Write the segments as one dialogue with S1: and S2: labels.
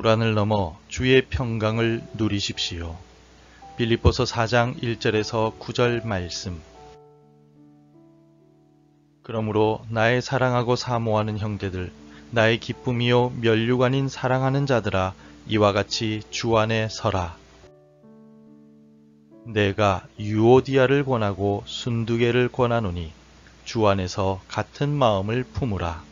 S1: 불안을 넘어 주의 평강을 누리십시오. 빌립보서 4장 1절에서 9절 말씀. 그러므로 나의 사랑하고 사모하는 형제들, 나의 기쁨이요 면류관인 사랑하는 자들아, 이와 같이 주 안에 서라. 내가 유오디아를 권하고 순두개를 권하노니 주 안에서 같은 마음을 품으라.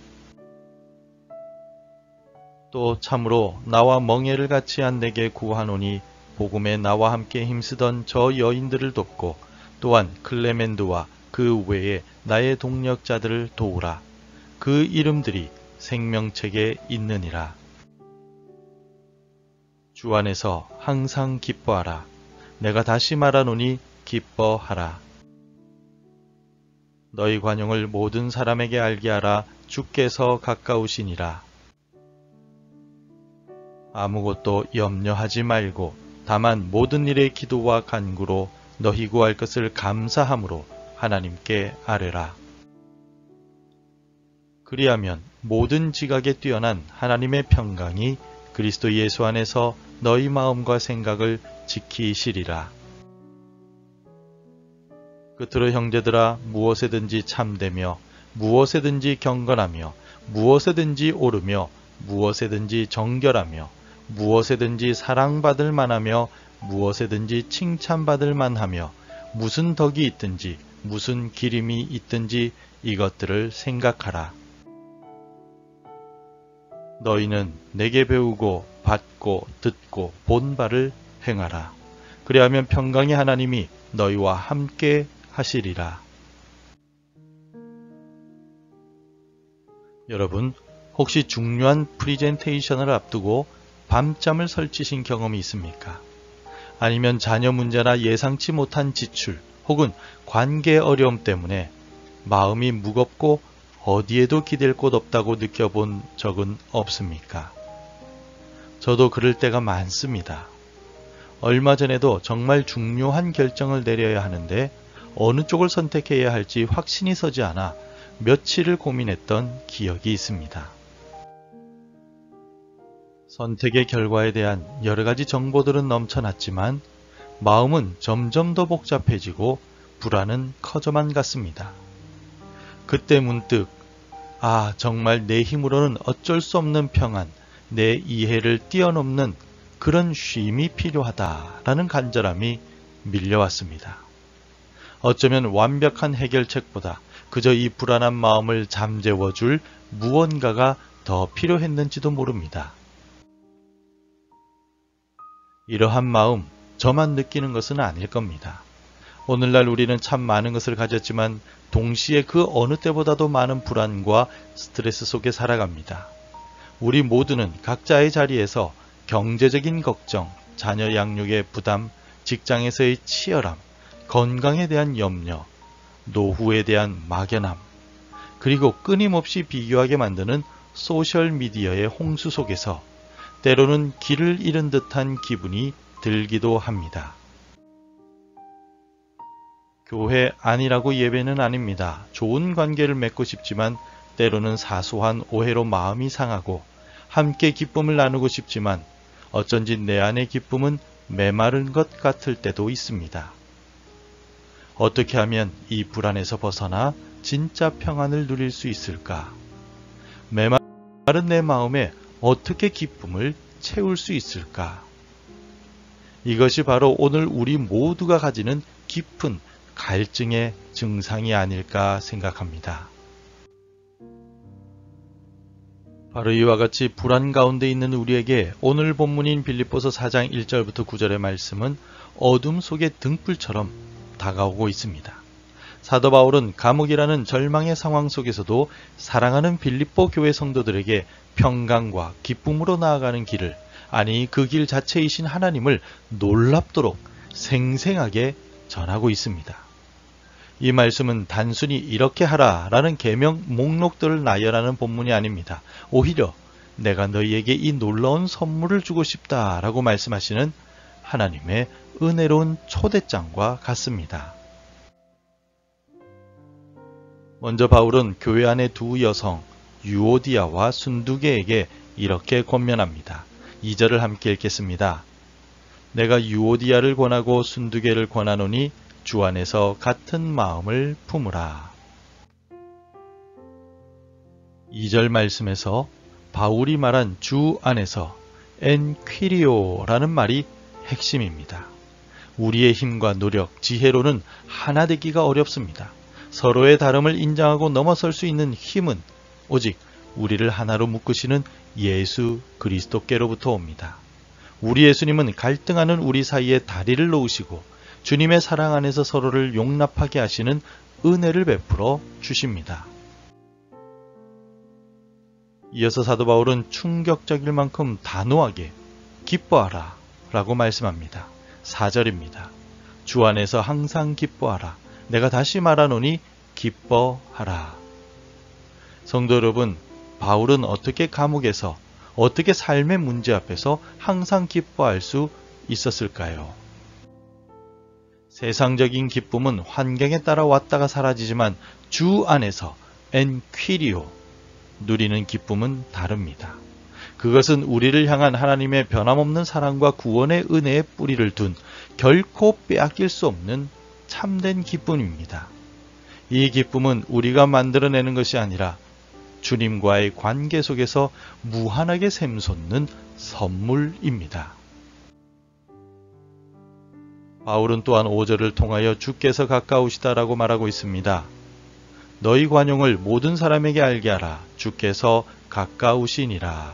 S1: 또 참으로 나와 멍에를 같이 한 내게 구하노니 복음에 나와 함께 힘쓰던 저 여인들을 돕고 또한 클레멘드와 그 외에 나의 동력자들을 도우라. 그 이름들이 생명책에 있느니라. 주 안에서 항상 기뻐하라. 내가 다시 말하노니 기뻐하라. 너희 관용을 모든 사람에게 알게 하라. 주께서 가까우시니라. 아무것도 염려하지 말고 다만 모든 일에 기도와 간구로 너희 구할 것을 감사함으로 하나님께 아뢰라. 그리하면 모든 지각에 뛰어난 하나님의 평강이 그리스도 예수 안에서 너희 마음과 생각을 지키시리라. 끝으로 형제들아, 무엇에든지 참되며 무엇에든지 경건하며 무엇에든지 옳으며 무엇에든지 정결하며 무엇에든지 사랑받을 만하며 무엇에든지 칭찬받을 만하며 무슨 덕이 있든지 무슨 기림이 있든지 이것들을 생각하라. 너희는 내게 배우고 받고 듣고 본 바를 행하라. 그리하면 평강의 하나님이 너희와 함께 하시리라. 여러분, 혹시 중요한 프리젠테이션을 앞두고 밤잠을 설치신 경험이 있습니까? 아니면 자녀 문제나 예상치 못한 지출 혹은 관계 어려움 때문에 마음이 무겁고 어디에도 기댈 곳 없다고 느껴본 적은 없습니까? 저도 그럴 때가 많습니다. 얼마 전에도 정말 중요한 결정을 내려야 하는데 어느 쪽을 선택해야 할지 확신이 서지 않아 며칠을 고민했던 기억이 있습니다. 선택의 결과에 대한 여러 가지 정보들은 넘쳐났지만 마음은 점점 더 복잡해지고 불안은 커져만 갔습니다. 그때 문득 정말 내 힘으로는 어쩔 수 없는 평안, 내 이해를 뛰어넘는 그런 쉼이 필요하다라는 간절함이 밀려왔습니다. 어쩌면 완벽한 해결책보다 그저 이 불안한 마음을 잠재워줄 무언가가 더 필요했는지도 모릅니다. 이러한 마음, 저만 느끼는 것은 아닐 겁니다. 오늘날 우리는 참 많은 것을 가졌지만 동시에 그 어느 때보다도 많은 불안과 스트레스 속에 살아갑니다. 우리 모두는 각자의 자리에서 경제적인 걱정, 자녀 양육의 부담, 직장에서의 치열함, 건강에 대한 염려, 노후에 대한 막연함, 그리고 끊임없이 비교하게 만드는 소셜미디어의 홍수 속에서 때로는 길을 잃은 듯한 기분이 들기도 합니다. 교회 아니라고 예배는 아닙니다. 좋은 관계를 맺고 싶지만 때로는 사소한 오해로 마음이 상하고 함께 기쁨을 나누고 싶지만 어쩐지 내 안의 기쁨은 메마른 것 같을 때도 있습니다. 어떻게 하면 이 불안에서 벗어나 진짜 평안을 누릴 수 있을까? 메마른 내 마음에 어떻게 기쁨을 채울 수 있을까? 이것이 바로 오늘 우리 모두가 가지는 깊은 갈증의 증상이 아닐까 생각합니다. 바로 이와 같이 불안 가운데 있는 우리에게 오늘 본문인 빌립보서 4장 1절부터 9절의 말씀은 어둠 속의 등불처럼 다가오고 있습니다. 사도 바울은 감옥이라는 절망의 상황 속에서도 사랑하는 빌립보 교회 성도들에게 평강과 기쁨으로 나아가는 길을, 아니 그 길 자체이신 하나님을 놀랍도록 생생하게 전하고 있습니다. 이 말씀은 단순히 이렇게 하라 라는 계명 목록들을 나열하는 본문이 아닙니다. 오히려 내가 너희에게 이 놀라운 선물을 주고 싶다 라고 말씀하시는 하나님의 은혜로운 초대장과 같습니다. 먼저 바울은 교회 안의 두 여성 유오디아와 순두개에게 이렇게 권면합니다. 2절을 함께 읽겠습니다. 내가 유오디아를 권하고 순두개를 권하노니 주 안에서 같은 마음을 품으라. 2절 말씀에서 바울이 말한 주 안에서 엔퀴리오라는 말이 핵심입니다. 우리의 힘과 노력, 지혜로는 하나 되기가 어렵습니다. 서로의 다름을 인정하고 넘어설 수 있는 힘은 오직 우리를 하나로 묶으시는 예수 그리스도께로부터 옵니다. 우리 예수님은 갈등하는 우리 사이에 다리를 놓으시고 주님의 사랑 안에서 서로를 용납하게 하시는 은혜를 베풀어 주십니다. 이어서 사도 바울은 충격적일 만큼 단호하게 기뻐하라 라고 말씀합니다. 4절입니다. 주 안에서 항상 기뻐하라. 내가 다시 말하노니 기뻐하라. 성도 여러분, 바울은 어떻게 감옥에서, 어떻게 삶의 문제 앞에서 항상 기뻐할 수 있었을까요? 세상적인 기쁨은 환경에 따라 왔다가 사라지지만 주 안에서 엔퀴리오, 누리는 기쁨은 다릅니다. 그것은 우리를 향한 하나님의 변함없는 사랑과 구원의 은혜에 뿌리를 둔 결코 빼앗길 수 없는 참된 기쁨입니다. 이 기쁨은 우리가 만들어내는 것이 아니라 주님과의 관계 속에서 무한하게 샘솟는 선물입니다. 바울은 또한 5절을 통하여 주께서 가까우시다라고 말하고 있습니다. 너희 관용을 모든 사람에게 알게 하라. 주께서 가까우시니라.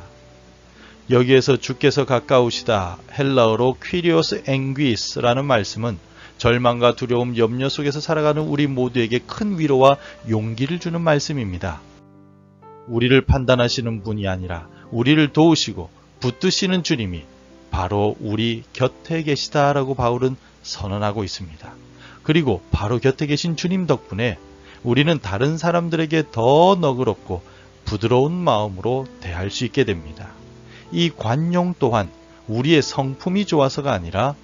S1: 여기에서 주께서 가까우시다, 헬라어로 퀴리오스 앵귀스라는 말씀은 절망과 두려움, 염려 속에서 살아가는 우리 모두에게 큰 위로와 용기를 주는 말씀입니다. 우리를 판단하시는 분이 아니라 우리를 도우시고 붙드시는 주님이 바로 우리 곁에 계시다라고 바울은 선언하고 있습니다. 그리고 바로 곁에 계신 주님 덕분에 우리는 다른 사람들에게 더 너그럽고 부드러운 마음으로 대할 수 있게 됩니다. 이 관용 또한 우리의 성품이 좋아서가 아니라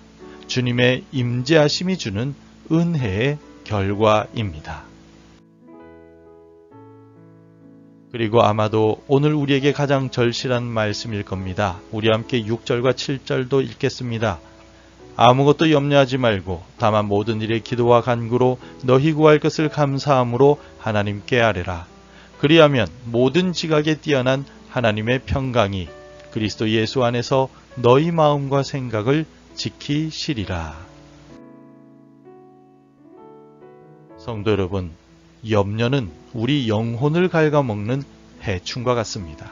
S1: 주님의 임재하심이 주는 은혜의 결과입니다. 그리고 아마도 오늘 우리에게 가장 절실한 말씀일 겁니다. 우리 함께 6절과 7절도 읽겠습니다. 아무것도 염려하지 말고 다만 모든 일에 기도와 간구로 너희 구할 것을 감사함으로 하나님께 아뢰라. 그리하면 모든 지각에 뛰어난 하나님의 평강이 그리스도 예수 안에서 너희 마음과 생각을 지키시리라. 성도 여러분, 염려는 우리 영혼을 갉아먹는 해충과 같습니다.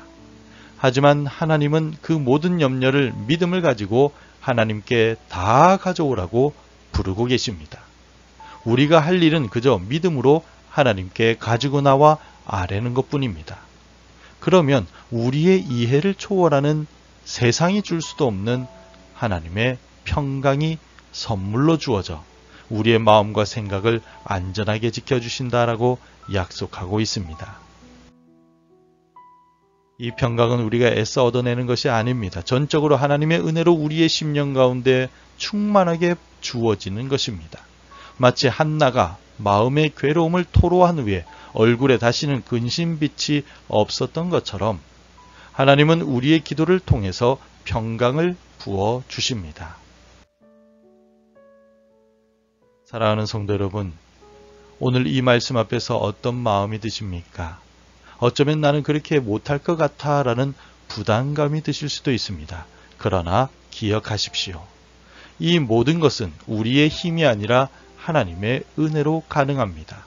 S1: 하지만 하나님은 그 모든 염려를 믿음을 가지고 하나님께 다 가져오라고 부르고 계십니다. 우리가 할 일은 그저 믿음으로 하나님께 가지고 나와 아뢰는 것뿐입니다. 그러면 우리의 이해를 초월하는 세상이 줄 수도 없는 하나님의 평강이 선물로 주어져 우리의 마음과 생각을 안전하게 지켜주신다라고 약속하고 있습니다. 이 평강은 우리가 애써 얻어내는 것이 아닙니다. 전적으로 하나님의 은혜로 우리의 심령 가운데 충만하게 주어지는 것입니다. 마치 한나가 마음의 괴로움을 토로한 후에 얼굴에 다시는 근심빛이 없었던 것처럼 하나님은 우리의 기도를 통해서 평강을 부어 주십니다. 사랑하는 성도 여러분, 오늘 이 말씀 앞에서 어떤 마음이 드십니까? 어쩌면 나는 그렇게 못할 것 같아 라는 부담감이 드실 수도 있습니다. 그러나 기억하십시오. 이 모든 것은 우리의 힘이 아니라 하나님의 은혜로 가능합니다.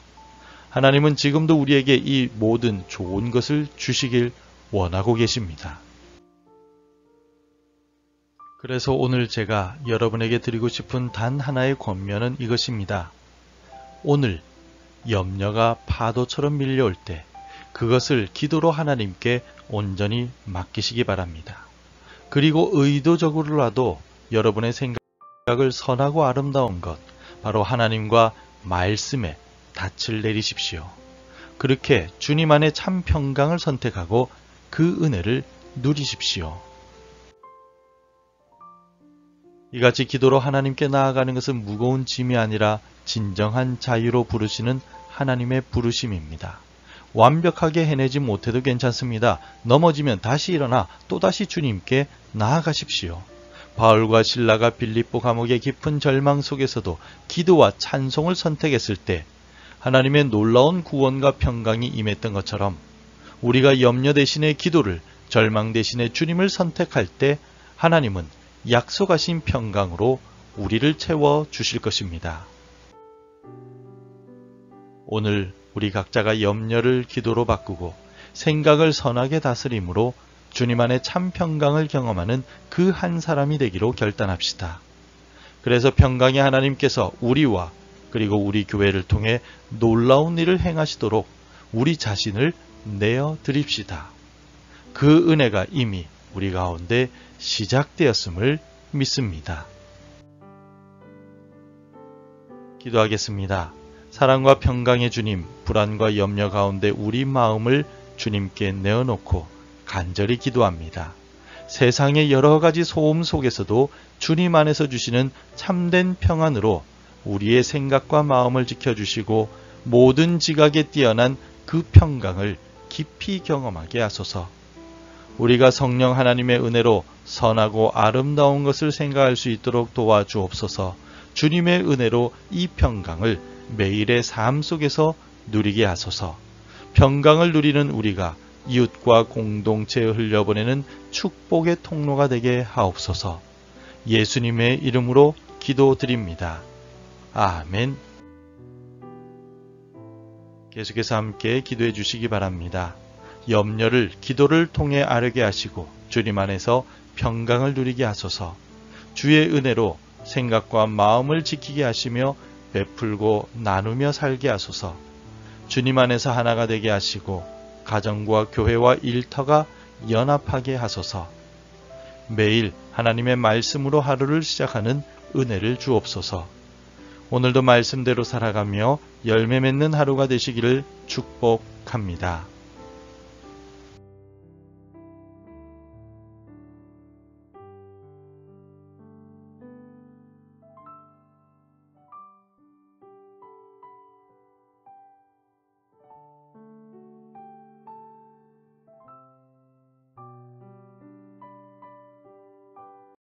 S1: 하나님은 지금도 우리에게 이 모든 좋은 것을 주시길 원하고 계십니다. 그래서 오늘 제가 여러분에게 드리고 싶은 단 하나의 권면은 이것입니다. 오늘 염려가 파도처럼 밀려올 때 그것을 기도로 하나님께 온전히 맡기시기 바랍니다. 그리고 의도적으로라도 여러분의 생각을 선하고 아름다운 것, 바로 하나님과 말씀에 닻을 내리십시오. 그렇게 주님 안에 참 평강을 선택하고 그 은혜를 누리십시오. 이같이 기도로 하나님께 나아가는 것은 무거운 짐이 아니라 진정한 자유로 부르시는 하나님의 부르심입니다. 완벽하게 해내지 못해도 괜찮습니다. 넘어지면 다시 일어나 또다시 주님께 나아가십시오. 바울과 실라가 빌립보 감옥의 깊은 절망 속에서도 기도와 찬송을 선택했을 때 하나님의 놀라운 구원과 평강이 임했던 것처럼 우리가 염려 대신에 기도를, 절망 대신에 주님을 선택할 때 하나님은 약속하신 평강으로 우리를 채워 주실 것입니다. 오늘 우리 각자가 염려를 기도로 바꾸고 생각을 선하게 다스림으로 주님 안에 참 평강을 경험하는 그 한 사람이 되기로 결단합시다. 그래서 평강의 하나님께서 우리와 그리고 우리 교회를 통해 놀라운 일을 행하시도록 우리 자신을 내어 드립시다. 그 은혜가 이미 우리 가운데 시작되었음을 믿습니다. 기도하겠습니다. 사랑과 평강의 주님, 불안과 염려 가운데 우리 마음을 주님께 내어놓고 간절히 기도합니다. 세상의 여러 가지 소음 속에서도 주님 안에서 주시는 참된 평안으로 우리의 생각과 마음을 지켜주시고 모든 지각에 뛰어난 그 평강을 깊이 경험하게 하소서. 우리가 성령 하나님의 은혜로 선하고 아름다운 것을 생각할 수 있도록 도와주옵소서. 주님의 은혜로 이 평강을 매일의 삶 속에서 누리게 하소서. 평강을 누리는 우리가 이웃과 공동체에 흘려보내는 축복의 통로가 되게 하옵소서. 예수님의 이름으로 기도드립니다. 아멘. 계속해서 함께 기도해 주시기 바랍니다. 염려를 기도를 통해 아뢰게 하시고 주님 안에서 평강을 누리게 하소서. 주의 은혜로 생각과 마음을 지키게 하시며 베풀고 나누며 살게 하소서. 주님 안에서 하나가 되게 하시고 가정과 교회와 일터가 연합하게 하소서. 매일 하나님의 말씀으로 하루를 시작하는 은혜를 주옵소서. 오늘도 말씀대로 살아가며 열매 맺는 하루가 되시기를 축복합니다.